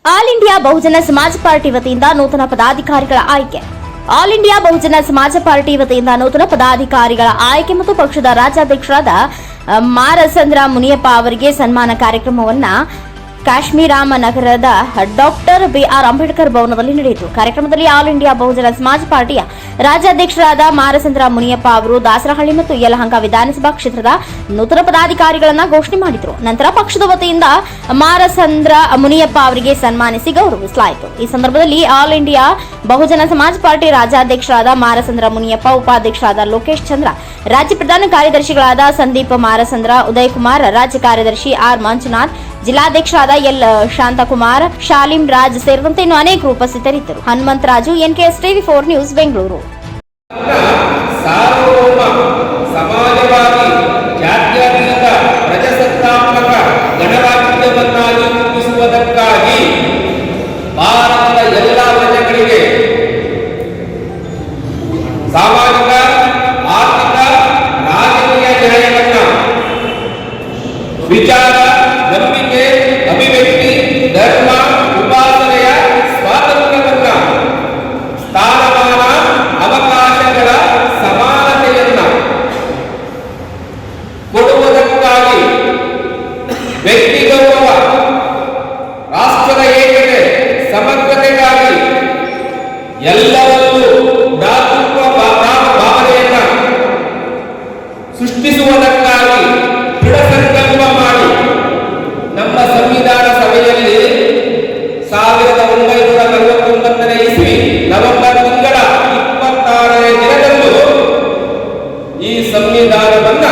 All India ಬಹುಜನ ಸಮಾಜ party ವತಿಯಿಂದ ನೂತನ ಪದಾಧಿಕಾರಿಗಳ ಆಯ್ಕೆ. ಆಲ್ ಇಂಡಿಯಾ ಬಹುಜನ ಸಮಾಜ ಪಾರ್ಟಿ ವತಿಯಿಂದ ನೂತನ ಪದಾಧಿಕಾರಿಗಳ ಆಯ್ಕೆ ಮತ್ತು ಪಕ್ಷದ ರಾಜ್ಯಾಧ್ಯಕ್ಷರಾದ ಮಾರಸಂದ್ರ ಮುನಿಯಪ್ಪ ಅವರಿಗೆ ಸನ್ಮಾನ ಕಾರ್ಯಕ್ರಮವನ್ನು ಕಾಶ್ಮೀರಾಮ ನಗರದ ಡಾಕ್ಟರ್ ಬಿಆರ್ ಅಂಬೇಡ್ಕರ್ ಭವನದಲ್ಲಿ ನಡೆಯಿತು. ಕಾರ್ಯಕ್ರಮದಲ್ಲಿ ಆಲ್ ಇಂಡಿಯಾ ಬಹುಜನ ಸಮಾಜ ಪಾರ್ಟಿಯ ರಾಜ್ಯಾಧ್ಯಕ್ಷರಾದ ಮಾರಸಂದ್ರ ಮುನಿಯಪ್ಪ ಅವರು ದಾಸರಹಳ್ಳಿ ಮತ್ತು ಯಲಹಂಕ ವಿಧಾನಸಭಾ ಕ್ಷೇತ್ರದ ನೂತನ ಪದಾಧಿಕಾರಿಗಳನ್ನು ಘೋಷಣೆ ಮಾಡಿದರು. ನಂತರ ಪಕ್ಷದ ವತಿಯಿಂದ ಮಾರಸಂದ್ರ ಮುನಿಯಪ್ಪ ಅವರಿಗೆ ಸನ್ಮಾನಿಸಿ ಗೌರವಿಸಲಾಯಿತು. ಈ ಸಂದರ್ಭದಲ್ಲಿ ಆಲ್ ಇಂಡಿಯಾ ಬಹುಜನ ಸಮಾಜ ಪಾರ್ಟಿ ರಾಜ್ಯಾಧ್ಯಕ್ಷರಾದ ಮಾರಸಂದ್ರ ಮುನಿಯಪ್ಪ, ಉಪಾಧ್ಯಕ್ಷರಾದ ಲೋಕೇಶ್ ಚಂದ್ರ, ರಾಜ್ಯ ಪ್ರಧಾನ ಕಾರ್ಯದರ್ಶಿಗಳಾದ ಸಂದೀಪ್ ಮಾರಸಂದ್ರ, ಉದಯ್ ಕುಮಾರ್, ರಾಜ್ಯ ಕಾರ್ಯದರ್ಶಿ ಆರ್ ಮಂಜುನಾಥ್, ಜಿಲ್ಲಾಧ್ಯಕ್ಷರಾದ ಎಲ್ ಶಾಂತಕುಮಾರ್, ಶಾಲಿಂ ರಾಜ್ ಸೇರಿದಂತೆ ಇನ್ನೂ ಅನೇಕರು ಉಪಸ್ಥಿತರಿದ್ದರು. Hanumantharaju, NKS TV 4 news, Bengaluru. ಸಮಾಜವಾದಿ ಜಾತ್ಯತೀತ ಪ್ರಜಾಸತ್ತಾತ್ಮಕ ಗಣರಾಜ್ಯವನ್ನಾಗಿ ರೂಪಿಸುವುದಕ್ಕಾಗಿ ಭಾರತದ ಎಲ್ಲ ಪ್ರಜೆಗಳಿಗೆ ಸಾಮಾಜಿಕ, ಆರ್ಥಿಕ, ರಾಜಕೀಯ ನ್ಯಾಯವನ್ನ, ವಿಚಾರ, ನಂಬಿಕೆ, ಅಭಿವ್ಯಕ್ತಿ, ಧರ್ಮ, ಉಪಾಸನೆಯ ಸ್ವಾತಂತ್ರ್ಯವನ್ನ, ಸ್ಥಾನಮಾನ, ಅವಕಾಶಗಳ ಸಮಾನತೆಯನ್ನ ಕೊಡುವುದಕ್ಕಾಗಿ ವ್ಯಕ್ತಿ ಗೌರವ, ರಾಷ್ಟ್ರದ ಏಕತೆ, ಸಮಗ್ರತೆಗಾಗಿ ಎಲ್ಲವನ್ನೂ ಭ್ರಾತೃತ್ವ ಭಾವನೆಯನ್ನ ಸೃಷ್ಟಿಸುವುದಕ್ಕಾಗಿ ದೃಢ ಸಂಕಲ್ಪ ಮಾಡಿ ನಮ್ಮ ಸಂವಿಧಾನ ಸಭೆಯಲ್ಲಿ 1949 ಇಸ್ವಿ ನವೆಂಬರ್ ತಿಂಗಳ 26ನೇ ದಿನದಂದು ಈ ಸಂವಿಧಾನವನ್ನ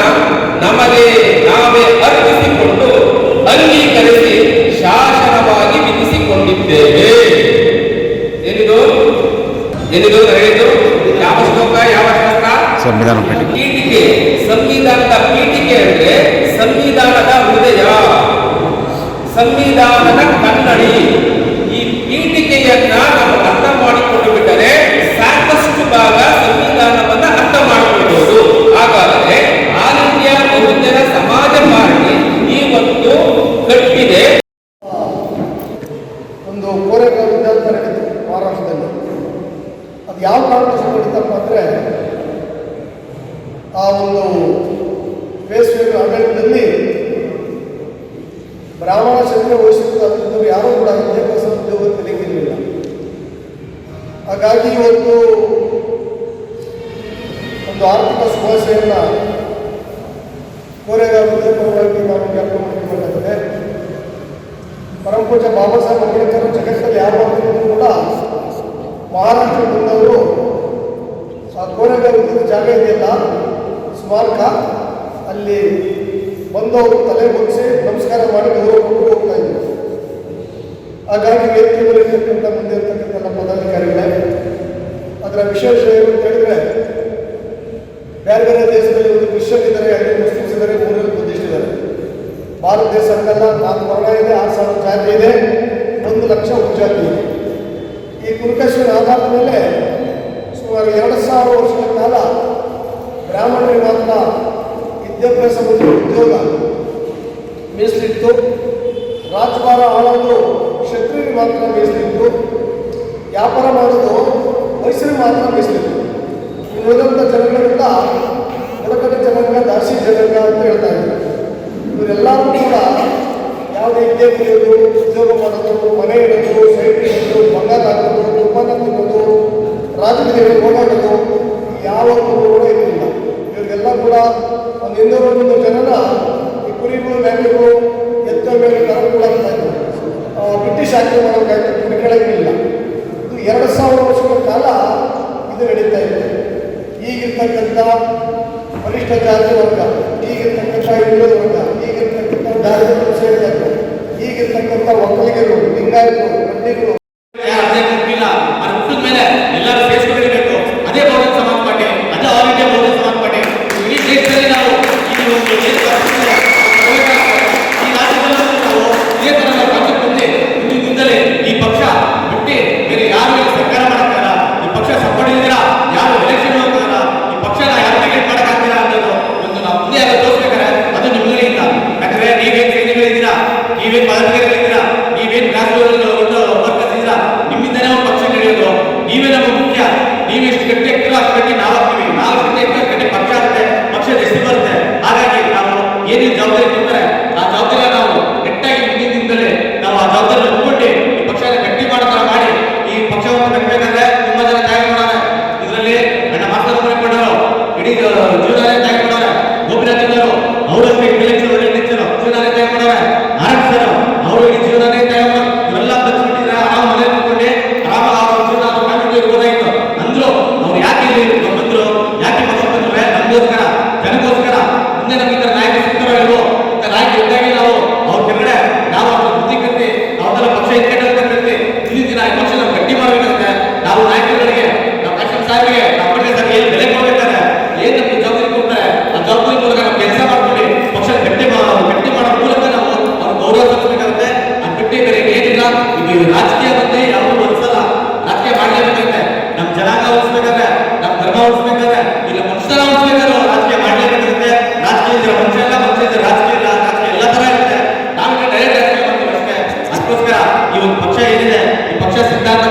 ನಮಗೆ ನಾವೇ ಅರ್ಪಿಸಿಕೊಂಡು ಅಂಗೀಕರಿಸಿ ಶಾಸನವಾಗಿ ವಿಧಿಸಿಕೊಂಡಿದ್ದೇವೆ. ಏನಿದು ಹೇಳಿದ್ದು ಯಾವ ಶ್ಲೋಕ, ಯಾವ ಶಾಸ್ತ್ರ? ಸಂವಿಧಾನ ಪೀಠಿಕೆ. ಸಂವಿಧಾನದ ಪೀಠಿಕೆ ಅಂದ್ರೆ ಸಂವಿಧಾನದ ಹೃದಯ, ಸಂವಿಧಾನದ ಕನ್ನಡಿ. ಈ ಪೀಠಿಕೆಯನ್ನ ನಾವು ಅರ್ಥ ಮಾಡಿಕೊಂಡು ಬಿಟ್ಟರೆ ಸಾಕಷ್ಟು ಭಾಗ ಸಂವಿಧಾನವನ್ನ ಅರ್ಥ ಮಾಡಿಕೊಳ್ಳಬಹುದು. ಹಾಗಾದರೆ ಆಲ್ ಇಂಡಿಯಾ ಬಹುಜನ ಸಮಾಜ ಪಾರ್ಟಿ ಇವತ್ತು ಕಟ್ಟಿದೆ ಒಂದು ಕೋರೆಗಾಂವ್ ವಿದ್ಯಾರ್ಥಿ ನಡೆಯಿತು ಮಹಾರಾಷ್ಟ್ರದಲ್ಲಿ. ಅದು ಯಾವ ಕಾರಣಕ್ಕೆ ನಡೀತಪ್ಪ ಅಂದರೆ, ಆ ಒಂದು ಬೇಸಿಗೆ ಆಡಳಿತದಲ್ಲಿ ಬ್ರಾಹ್ಮಣ ಕ್ಷೇತ್ರ ವಹಿಸಿದ್ದು ಯಾರೂ ಕೂಡ ವಿದ್ಯಾಭ್ಯಾಸ ಉದ್ಯೋಗ ತೆಗೆದಿರಲಿಲ್ಲ. ಹಾಗಾಗಿ ಇವತ್ತು ಒಂದು ಆರ್ಥಿಕ ಸಮಸ್ಯೆಯನ್ನು ಕೋರೆಗಾಂವ್ ವಿದ್ಯಾರ್ಥಿ ನಾವು ಜ್ಞಾಪಕ ಮಾಡಿಕೊಳ್ಳಬೇಕಾಗಿದೆ. ಪರಮಪೂಜ್ಯ ಬಾಬಾ ಸಾಹೇಬ್ ಅಂಬೇಡ್ಕರ್ ಜಗತ್ತಲ್ಲಿ ಯಾವ ಮಾಡ್ತಿದ್ರು ಕೂಡ ಮಹಾರಾಷ್ಟ್ರ ಬಂದವರು ಆ ಕೋರೆಗಾಂವ್ ಇದ್ದ ಜಾಗ ಇದೆಯಲ್ಲ ಸ್ಮಾರಕ, ಅಲ್ಲಿ ಬಂದವರು ತಲೆ ಬಗ್ಗಿಸಿ ನಮಸ್ಕಾರ ಮಾಡಿ ಗೌರವ ಕೊಟ್ಟು ಹೋಗ್ತಾ ಇದ್ರು. ಹಾಗಾಗಿ ವೇದಿಕೆ ಮೇಲೆ ಇರ್ತಕ್ಕಂಥ ಮುಂದೆ ಇರ್ತಕ್ಕಂಥ ಪದಾಧಿಕಾರಿಗಳೇ, ಅದರ ವಿಶೇಷ ಏನು ಅಂತ ಹೇಳಿದ್ರೆ, ಬೇರೆ ಬೇರೆ ದೇಶದಲ್ಲಿ ಒಂದು ಕ್ರಿಶ್ಚಿಯನ್ ಇದ್ದಾರೆ, 2 ಮುಸ್ಲಿಮ್ಸ್ ಇದ್ದಾರೆ, 3 ಬುದ್ಧಿಸ್ಟ್ ಇದ್ದಾರೆ. ಭಾರತ ದೇಶ ಹಂಗಲ್ಲ. 4 ವರ್ಣ ಇದೆ, 6,000 ಜಾತಿ ಇದೆ, 1 ಲಕ್ಷ ಉಪಜಾತಿ ಇದೆ. ಈ ಕುಲಕೇಶನ ಆಧಾರದ ಮೇಲೆ ಸುಮಾರು 2,000 ವರ್ಷಗಳ ಕಾಲ ಬ್ರಾಹ್ಮಣರಿಗೆ ಮಾತ್ರ ವಿದ್ಯಾಭ್ಯಾಸ ಮತ್ತು ಉದ್ಯೋಗ ಮೀಸಲಿತ್ತು. ರಾಜಭಾರ ಆಳೋದು ಕ್ಷತ್ರಿಯರಿಗೆ ಮಾತ್ರ ಮೀಸಲಿತ್ತು. ವ್ಯಾಪಾರ ಮಾಡೋದು ವಯಸ್ಸರಿಗೆ ಮಾತ್ರ ಮೀಸಲಿತ್ತು. ಉಳಿದಂಥ ಜನಗಳಿಂದ ಬುಡಕಟ್ಟು ಜನಾಂಗ, ದಾಸಿ ಜನಾಂಗ ಅಂತ ಹೇಳ್ತಾ ಇದ್ರು. ಇವರೆಲ್ಲರೂ ಕೂಡ ಯಾವುದೇ ವಿದ್ಯೆ ಕಲಿಯೋದು, ಉದ್ಯೋಗ ಮಾಡೋದು, ಮನೆ ಇಡೋದು, ಸೈಟ್ ಇಡೋದು, ಬಂಗಾರ ಹಾಕೋದು, ಉತ್ಪನ್ನ ತಿನ್ನೋದು, ರಾಜಕೀಯಗಳಿಗೆ ಓಡಾಡೋದು ಯಾವತ್ತೂ ಕೂಡ ಇರಲಿಲ್ಲ. ಇವರಿಗೆಲ್ಲ ಕೂಡ ಒಂದು 200 ಜನನ ಈ ಕುರಿಗಳು, ಮೇಕೆಗಳು, ಎತ್ತ ಮೇಲೆ ತರ ಕೂಡ ಆಗ್ತಾ ಇದ್ರು. ಬ್ರಿಟಿಷ್ ಆಕ್ರಮಣಕ್ಕಾಯ್ತು, ಕುರಿ ಕೆಳಗಿಲ್ಲ. ಇದು 2,000 ವರ್ಷಗಳ ಕಾಲ ಇದು ನಡೀತಾ ಇದೆ. ಈಗಿರ್ತಕ್ಕಂಥ ವರಿಷ್ಠ ಜಾತಿ ವರ್ಗ, ಈಗಿರ್ತಕ್ಕಂಥ ಹಿಂದುಳಿದ ವರ್ಗ, ಈಗಿರ್ತಕ್ಕಂಥ ಜಾತಿಗಳು ಸೇರಿದಾಗ, ಈಗಿರ್ತಕ್ಕಂಥ ಒಕ್ಕಲಿಗರು, ಲಿಂಗಾಯತರು, ಬಂಡಿಗಳು ಎಲ್ಲರೂ ಸೇರಿಸಬೇಕು. ಅದೇ ಬಹುಜನ ಸಮಾಜ ಪಾರ್ಟಿ, ಅದೇ ಆಲ್ ಇಂಡಿಯಾ ಬಹುಜನ ಸಮಾಜ ಪಾರ್ಟಿ. ಈ ದೇಶದಲ್ಲಿ ನಾವು ಈ ರಾಜ್ಯದಲ್ಲೂ ನಾವು ಇದೇ ತರ ನಾವು ಪಕ್ಷಕ್ಕೆ ಬಂದು ಮುಂದಿನಿಂದಲೇ ಈ ಪಕ್ಷ ಬಿಟ್ಟು ಬೇರೆ ಯಾರು ಸರ್ಕಾರ ಮಾಡಕ್ಕಾಗಲ್ಲ, ಈ ಪಕ್ಷ ಸಪೋರ್ಟ್ ಇದ್ದೀರಾ, ಯಾರು ಎಲೆಕ್ಷನ್ ಹೋಗ್ತಾರ, ಈ ಪಕ್ಷನ ಯಾರು ನೆಗೆಟ್ ಮಾಡಕ್ಕಾಗ್ತೀರಾ ಅನ್ನೋದು ಒಂದು ನಾವು ಮುಂದೆ ಯಾರು ತೋರಿಸ್ಬೇಕಾರೆ ಅದು ನಿಮ್ಮಲ್ಲಿ ಇಲ್ಲ. ಯಾಕಂದ್ರೆ ನೀವೇನು ಸೈನಿಕರಿದ್ದೀರಾ, ನೀವೇನು ಪದಾಧಿಕಾರಿಗಳಿದ್ದೀರಾ, ನೀವೇನು ಗ್ರಾಸ್ ನೀವೇ ನಮ್ಮ ಮುಖ್ಯ. ನೀವು ಎಷ್ಟು ಗಟ್ಟಿ ಆಗ್ತೀರೋ ಅಷ್ಟು ಗಟ್ಟಿ ನಾವು ಆಗ್ತೀವಿ, ನಾವು ಎಷ್ಟು ಗಟ್ಟಿ ಆಗ್ತೀವಿ ಅಷ್ಟು ಗಟ್ಟಿ ಪಕ್ಷ ಆಗುತ್ತೆ, ಪಕ್ಷದ ಹೆಸರು ಬರುತ್ತೆ. ಹಾಗಾಗಿ ನಾವು ಏನೇನು ಜವಾಬ್ದಾರಿ ಕೊಡ್ತಾರೆ ಆ ಜವಾಬ್ದಾರಿ ನಾವು ಗಟ್ಟಿಯಾಗಿ ಮುಂದಿನ ದಿನದಲ್ಲಿ ನಾವು ಆ ಜವಾಬ್ದಾರಿ ಒಪ್ಪಿಕೊಂಡು ಈ ಪಕ್ಷನ ಗಟ್ಟಿ ಮಾಡೋ ಥರ ಮಾಡಿ ಈ ಪಕ್ಷವನ್ನು ಕಟ್ಟಬೇಕಾದ್ರೆ ತುಂಬಾ ಜನ ತ್ಯಾಗ ಮಾಡೋಣ. ಇದರಲ್ಲಿ ನನ್ನ ಮಾಸ್ತರ್ ಕೊಂಡವರು ಇಡೀ ಜೀವನ ತ್ಯಾಗ ಮಾಡೋಣ. ಗೋಪಿನಾಥ್ ಅವರು ಅವರು ಜೀವನಾನೇ ತ್ಯಾಗ ಮಾಡೋಣ. ನಾರಾಯಣ ಸರ್ ಅವರು ಇಡೀ ಜೀವನಾನೇ ತ್ಯಾಗ ಮಾಡೋರು. ಇವೆಲ್ಲ ಬಚ್ಚಿಬಿಟ್ಟಿದ್ರೆ ಆರಾಮ ಮನೆ ಕೂತ್ಕೊಂಡು ಆರಾಮ ಅವ್ರ ಜೀವನ ಅವ್ರು ಕಂಡು ಇರ್ಬೋದಾಗಿತ್ತು. ಅಂದ್ರು ಅವ್ರು ಯಾಕೆ ಇಲ್ಲಿ ಬಂದ್ರು, ಯಾಕೆ ಪಕ್ಷ ಬಂದ್ರೆ ನಮಗೋಸ್ಕರ, ಜನಗೋಸ್ಕರ. ಮುಂದೆ ನಮ್ಗೆ ಈ ಥರ ನಾಯಕರು ಸಿಗ್ತಾರೋ ಇಲ್ವೋ, ಇಂಥ ನಾಯಕರು ಇದ್ದಾಗೆ ನಾವು ಅವ್ರ ಕೆಳಗಡೆ ನಾವು ಅವ್ರ ಬುದ್ಧಿ ಕತ್ತಿ ಅವ್ರದೆಲ್ಲ ಪಕ್ಷ ಇಟ್ಕೊಂಡ್ರಿ ಇಲ್ಲಿ ದಿನ ಈ ಪಕ್ಷ ನಾವು ಗಟ್ಟಿ ಮಾಡಬೇಕಾದ್ರೆ ನಾವು ನಾಯಕರುಗಳಿಗೆ, ನಾವು ಕಾಶ್ಮೀರ ಸಾಹೇಬರಿಗೆ, ನಮ್ಮ ಪಕ್ಷ ಸಾಹೇಬ್ ಏನು ಬೆಲೆ ಕೊಡ್ಬೇಕಾದ್ರೆ ಏನ್ ನಮ್ಗೆ ಜವಾಬ್ದಾರಿ ಕೊಡ್ತಾರೆ ಆ ಜವಾಬ್ದಾರಿ ಮೂಲಕ ನಾವು ಕೆಲಸ ಮಾಡ್ಕೊಂಡು ಪಕ್ಷ ಗಟ್ಟಿ ಮಾಡೋ ಮೂಲಕ ನಾವು ಅವ್ರ ಗೌರವ ಸಲ್ಲಿಸಬೇಕಾಗುತ್ತೆ. ಆ ಗಟ್ಟಿ ಬೇರೆ ಏನಿಲ್ಲ. ಈಗ ರಾಜಕೀಯ ಬಂದು ಯಾರು ಅನ್ಸಲ್ಲ, ರಾಜಕೀಯ ಮಾಡಲೇಬೇಕಾಗುತ್ತೆ. ನಮ್ಮ ಜನಾಂಗ ಉಳಿಸ್ಬೇಕಾದ್ರೆ, ನಮ್ಮ ಧರ್ಮ ಉಳಿಸ್ಬೇಕಾದ್ರೆ, ಇಲ್ಲ ಮನುಷ್ಯರ ಉಳಿಸ್ಬೇಕಾದ್ರೆ ರಾಜಕೀಯ ಮಾಡಲೇಬೇಕಾಗುತ್ತೆ. ರಾಜಕೀಯ ಇದ್ರೆ ಮನುಷ್ಯ ಇಲ್ಲ, ಮನುಷ್ಯ ಇದ್ರೆ ರಾಜಕೀಯ ಇಲ್ಲ, ರಾಜಕೀಯ ಎಲ್ಲ ತರ ಇರುತ್ತೆ. ನಾವು ಡೈರೆಕ್ಟ್ ರಾಜಕೀಯ ಮಾಡ್ತೀವಿ ಅಷ್ಟೇ. ಅದಕ್ಕೋಸ್ಕರ ಈ ಒಂದು ಪಕ್ಷ ಏನಿದೆ, ಈ ಪಕ್ಷ ಸಿದ್ಧಾಂತ